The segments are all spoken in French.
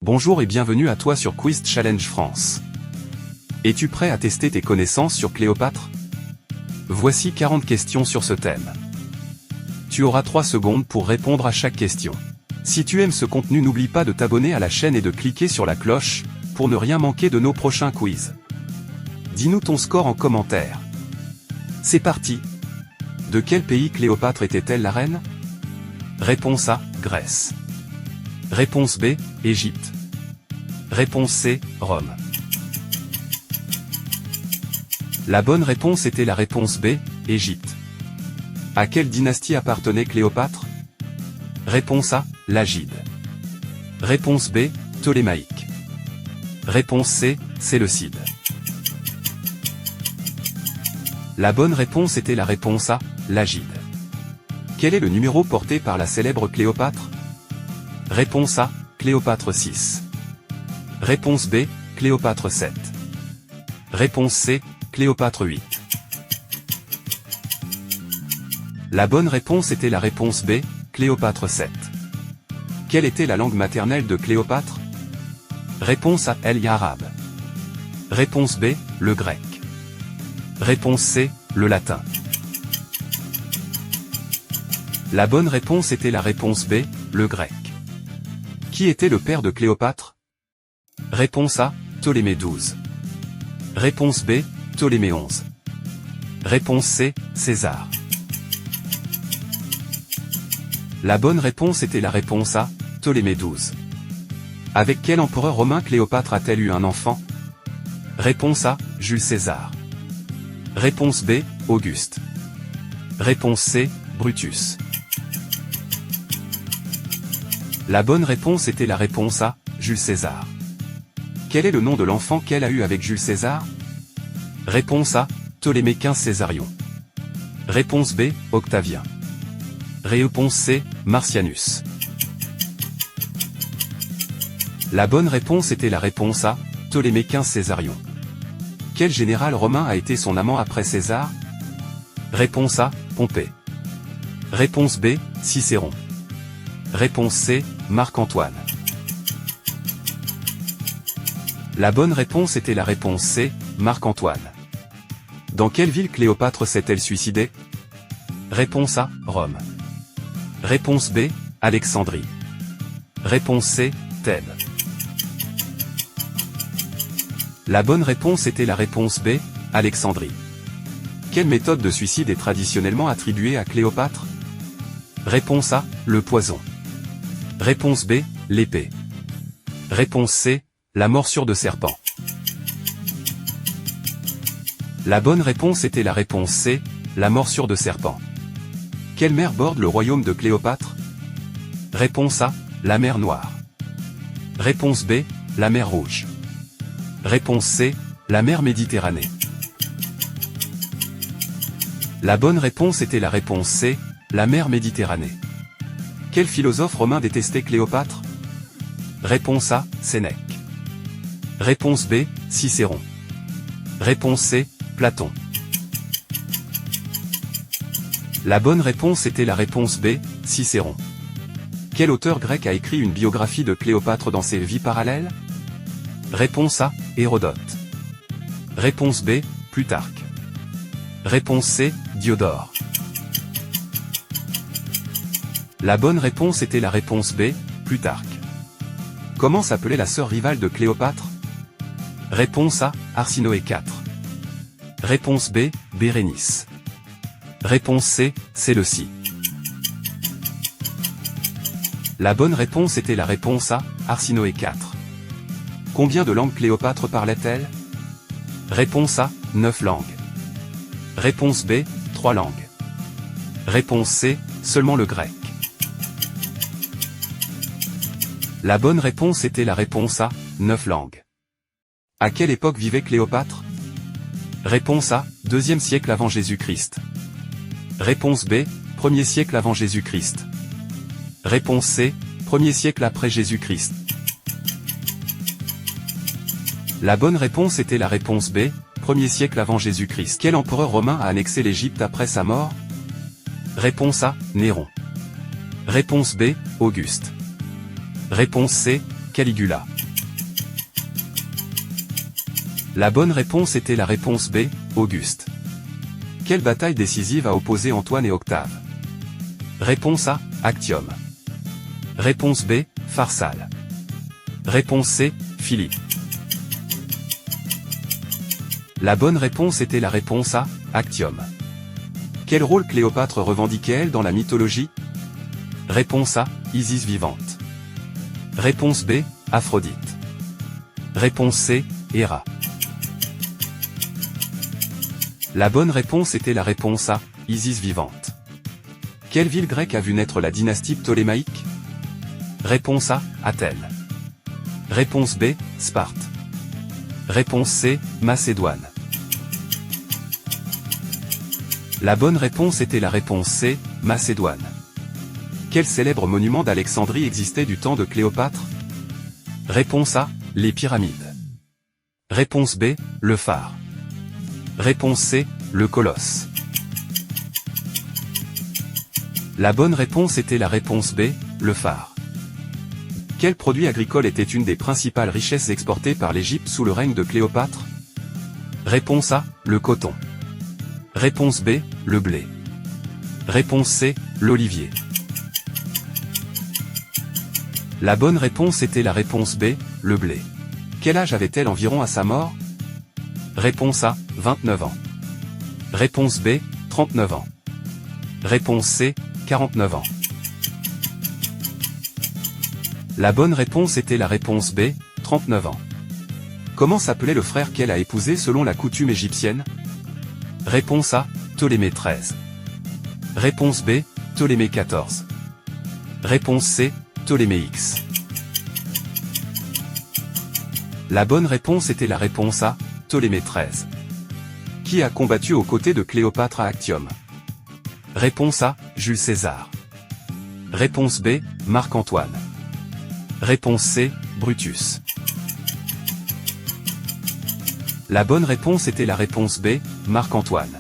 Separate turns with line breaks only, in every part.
Bonjour et bienvenue à toi sur Quiz Challenge France. Es-tu prêt à tester tes connaissances sur Cléopâtre? Voici 40 questions sur ce thème. Tu auras 3 secondes pour répondre à chaque question. Si tu aimes ce contenu, n'oublie pas de t'abonner à la chaîne et de cliquer sur la cloche, pour ne rien manquer de nos prochains quiz. Dis-nous ton score en commentaire. C'est parti! De quel pays Cléopâtre était-elle la reine? Réponse A, Grèce. Réponse B, Égypte. Réponse C, Rome. La bonne réponse était la réponse B, Égypte. À quelle dynastie appartenait Cléopâtre? Réponse A, Lagide. Réponse B, Ptolémaïque. Réponse C, Séleucide. La bonne réponse était la réponse A, Lagide. Quel est le numéro porté par la célèbre Cléopâtre? Réponse A, Cléopâtre 6. Réponse B, Cléopâtre 7. Réponse C, Cléopâtre 8. La bonne réponse était la réponse B, Cléopâtre 7. Quelle était la langue maternelle de Cléopâtre? Réponse A, l'arabe. Réponse B, le grec. Réponse C, le latin. La bonne réponse était la réponse B, le grec. Qui était le père de Cléopâtre? Réponse A, Ptolémée XII. Réponse B, Ptolémée XI. Réponse C, César. La bonne réponse était la réponse A, Ptolémée XII. Avec quel empereur romain Cléopâtre a-t-elle eu un enfant? Réponse A, Jules César. Réponse B, Auguste. Réponse C, Brutus. La bonne réponse était la réponse A, Jules César. Quel est le nom de l'enfant qu'elle a eu avec Jules César? Réponse A, Ptolémée XV Césarion. Réponse B, Octavien. Réponse C, Marcianus. La bonne réponse était la réponse A, Ptolémée XV Césarion. Quel général romain a été son amant après César? Réponse A, Pompée. Réponse B, Cicéron. Réponse C, Marc-Antoine. La bonne réponse était la réponse C, Marc-Antoine. Dans quelle ville Cléopâtre s'est-elle suicidée? Réponse A, Rome. Réponse B, Alexandrie. Réponse C, Thèbes. La bonne réponse était la réponse B, Alexandrie. Quelle méthode de suicide est traditionnellement attribuée à Cléopâtre? Réponse A, le poison. Réponse B, l'épée. Réponse C, la morsure de serpent. La bonne réponse était la réponse C, la morsure de serpent. Quelle mer borde le royaume de Cléopâtre? Réponse A, la mer Noire. Réponse B, la mer Rouge. Réponse C, la mer Méditerranée. La bonne réponse était la réponse C, la mer Méditerranée. Quel philosophe romain détestait Cléopâtre? Réponse A, Sénèque. Réponse B, Cicéron. Réponse C, Platon. La bonne réponse était la réponse B, Cicéron. Quel auteur grec a écrit une biographie de Cléopâtre dans ses vies parallèles? Réponse A, Hérodote. Réponse B, Plutarque. Réponse C, Diodore. La bonne réponse était la réponse B, Plutarque. Comment s'appelait la sœur rivale de Cléopâtre? Réponse A, Arsinoé IV. Réponse B, Bérénice. Réponse C, Séleucie. La bonne réponse était la réponse A, Arsinoé IV. Combien de langues Cléopâtre parlait-elle? Réponse A, 9 langues. Réponse B, 3 langues. Réponse C, seulement le grec. La bonne réponse était la réponse A, 9 langues. À quelle époque vivait Cléopâtre? Réponse A, 2e siècle avant Jésus-Christ. Réponse B, 1er siècle avant Jésus-Christ. Réponse C, 1er siècle après Jésus-Christ. La bonne réponse était la réponse B, 1er siècle avant Jésus-Christ. Quel empereur romain a annexé l'Égypte après sa mort? Réponse A, Néron. Réponse B, Auguste. Réponse C, Caligula. La bonne réponse était la réponse B, Auguste. Quelle bataille décisive a opposé Antoine et Octave? Réponse A, Actium. Réponse B, Pharsale. Réponse C, Philippe. La bonne réponse était la réponse A, Actium. Quel rôle Cléopâtre revendiquait-elle dans la mythologie? Réponse A, Isis vivante. Réponse B, Aphrodite. Réponse C, Héra. La bonne réponse était la réponse A, Isis vivante. Quelle ville grecque a vu naître la dynastie ptolémaïque? Réponse A, Athènes. Réponse B, Sparte. Réponse C, Macédoine. La bonne réponse était la réponse C, Macédoine. Quel célèbre monument d'Alexandrie existait du temps de Cléopâtre? Réponse A, les pyramides. Réponse B, le phare. Réponse C, le colosse. La bonne réponse était la réponse B, le phare. Quel produit agricole était une des principales richesses exportées par l'Égypte sous le règne de Cléopâtre? Réponse A, le coton. Réponse B, le blé. Réponse C, l'olivier. La bonne réponse était la réponse B, le blé. Quel âge avait-elle environ à sa mort? Réponse A, 29 ans. Réponse B, 39 ans. Réponse C, 49 ans. La bonne réponse était la réponse B, 39 ans. Comment s'appelait le frère qu'elle a épousé selon la coutume égyptienne? Réponse A, Ptolémée XIII. Réponse B, Ptolémée XIV. Réponse C, Ptolémée X. La bonne réponse était la réponse A, Ptolémée XIII. Qui a combattu aux côtés de Cléopâtre à Actium? Réponse A, Jules César. Réponse B, Marc-Antoine. Réponse C, Brutus. La bonne réponse était la réponse B, Marc-Antoine.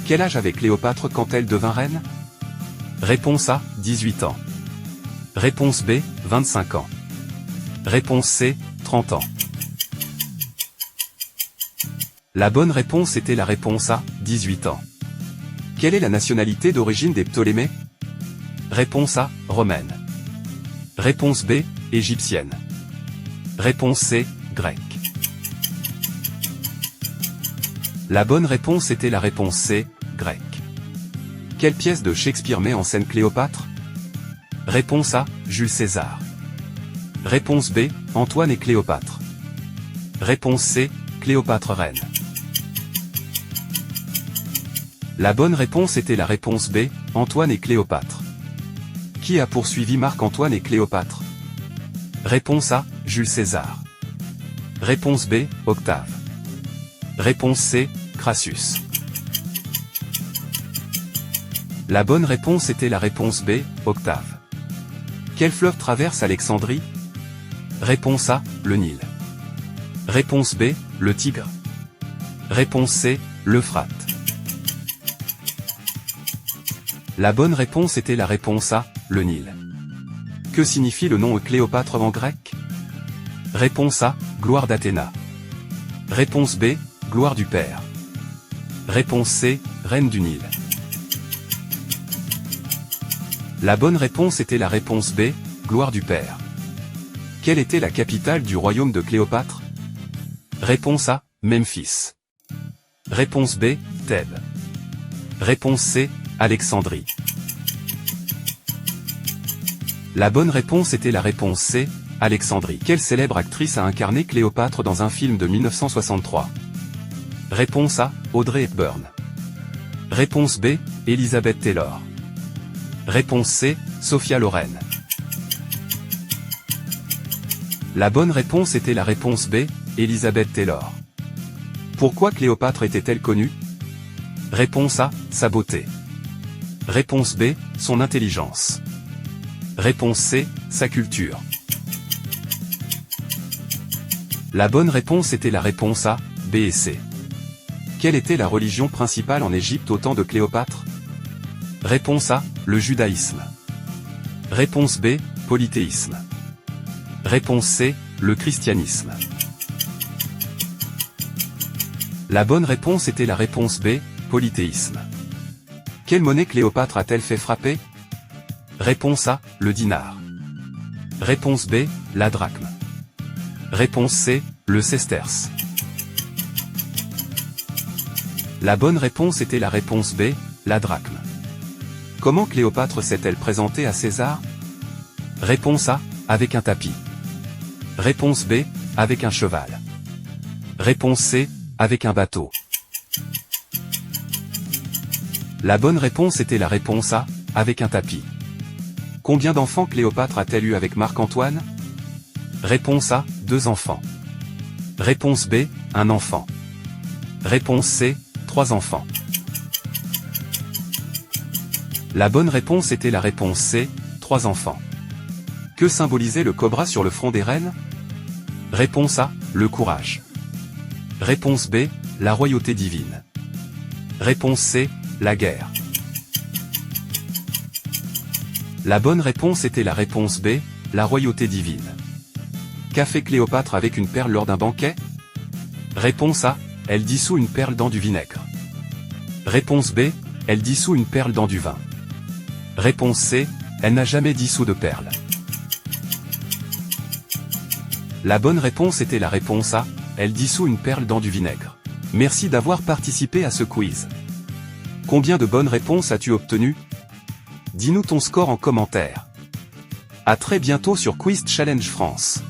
Quel âge avait Cléopâtre quand elle devint reine? Réponse A, 18 ans. Réponse B, 25 ans. Réponse C, 30 ans. La bonne réponse était la réponse A, 18 ans. Quelle est la nationalité d'origine des Ptolémées? Réponse A, romaine. Réponse B, égyptienne. Réponse C, grecque. La bonne réponse était la réponse C, grecque. Quelle pièce de Shakespeare met en scène Cléopâtre? Réponse A, Jules César. Réponse B, Antoine et Cléopâtre. Réponse C, Cléopâtre reine. La bonne réponse était la réponse B, Antoine et Cléopâtre. Qui a poursuivi Marc-Antoine et Cléopâtre? Réponse A, Jules César. Réponse B, Octave. Réponse C, Crassus. La bonne réponse était la réponse B, Octave. Quel fleuve traverse Alexandrie? Réponse A, le Nil. Réponse B, le Tigre. Réponse C, l'Euphrate. La bonne réponse était la réponse A, le Nil. Que signifie le nom Cléopâtre en grec? Réponse A, gloire d'Athéna. Réponse B, gloire du Père. Réponse C, reine du Nil. La bonne réponse était la réponse B, gloire du Père. Quelle était la capitale du royaume de Cléopâtre? Réponse A, Memphis. Réponse B, Thèbes. Réponse C, Alexandrie. La bonne réponse était la réponse C, Alexandrie. Quelle célèbre actrice a incarné Cléopâtre dans un film de 1963? Réponse A, Audrey Hepburn. Réponse B, Elizabeth Taylor. Réponse C, Sophia Loren. La bonne réponse était la réponse B, Elizabeth Taylor. Pourquoi Cléopâtre était-elle connue? Réponse A, sa beauté. Réponse B, son intelligence. Réponse C, sa culture. La bonne réponse était la réponse A, B et C. Quelle était la religion principale en Égypte au temps de Cléopâtre? Réponse A, le judaïsme. Réponse B, polythéisme. Réponse C, le christianisme. La bonne réponse était la réponse B, polythéisme. Quelle monnaie Cléopâtre a-t-elle fait frapper? Réponse A, le dinar. Réponse B, la drachme. Réponse C, le sesterce. La bonne réponse était la réponse B, la drachme. Comment Cléopâtre s'est-elle présentée à César? Réponse A, avec un tapis. Réponse B, avec un cheval. Réponse C, avec un bateau. La bonne réponse était la réponse A, avec un tapis. Combien d'enfants Cléopâtre a-t-elle eu avec Marc-Antoine? Réponse A, 2 enfants. Réponse B, 1 enfant. Réponse C, 3 enfants. La bonne réponse était la réponse C, 3 enfants. Que symbolisait le cobra sur le front des reines? Réponse A, le courage. Réponse B, la royauté divine. Réponse C, la guerre. La bonne réponse était la réponse B, la royauté divine. Qu'a fait Cléopâtre avec une perle lors d'un banquet? Réponse A, elle dissout une perle dans du vinaigre. Réponse B, elle dissout une perle dans du vin. Réponse C, elle n'a jamais dissous de perles. La bonne réponse était la réponse A, elle dissout une perle dans du vinaigre. Merci d'avoir participé à ce quiz. Combien de bonnes réponses as-tu obtenues? Dis-nous ton score en commentaire. À très bientôt sur Quiz Challenge France.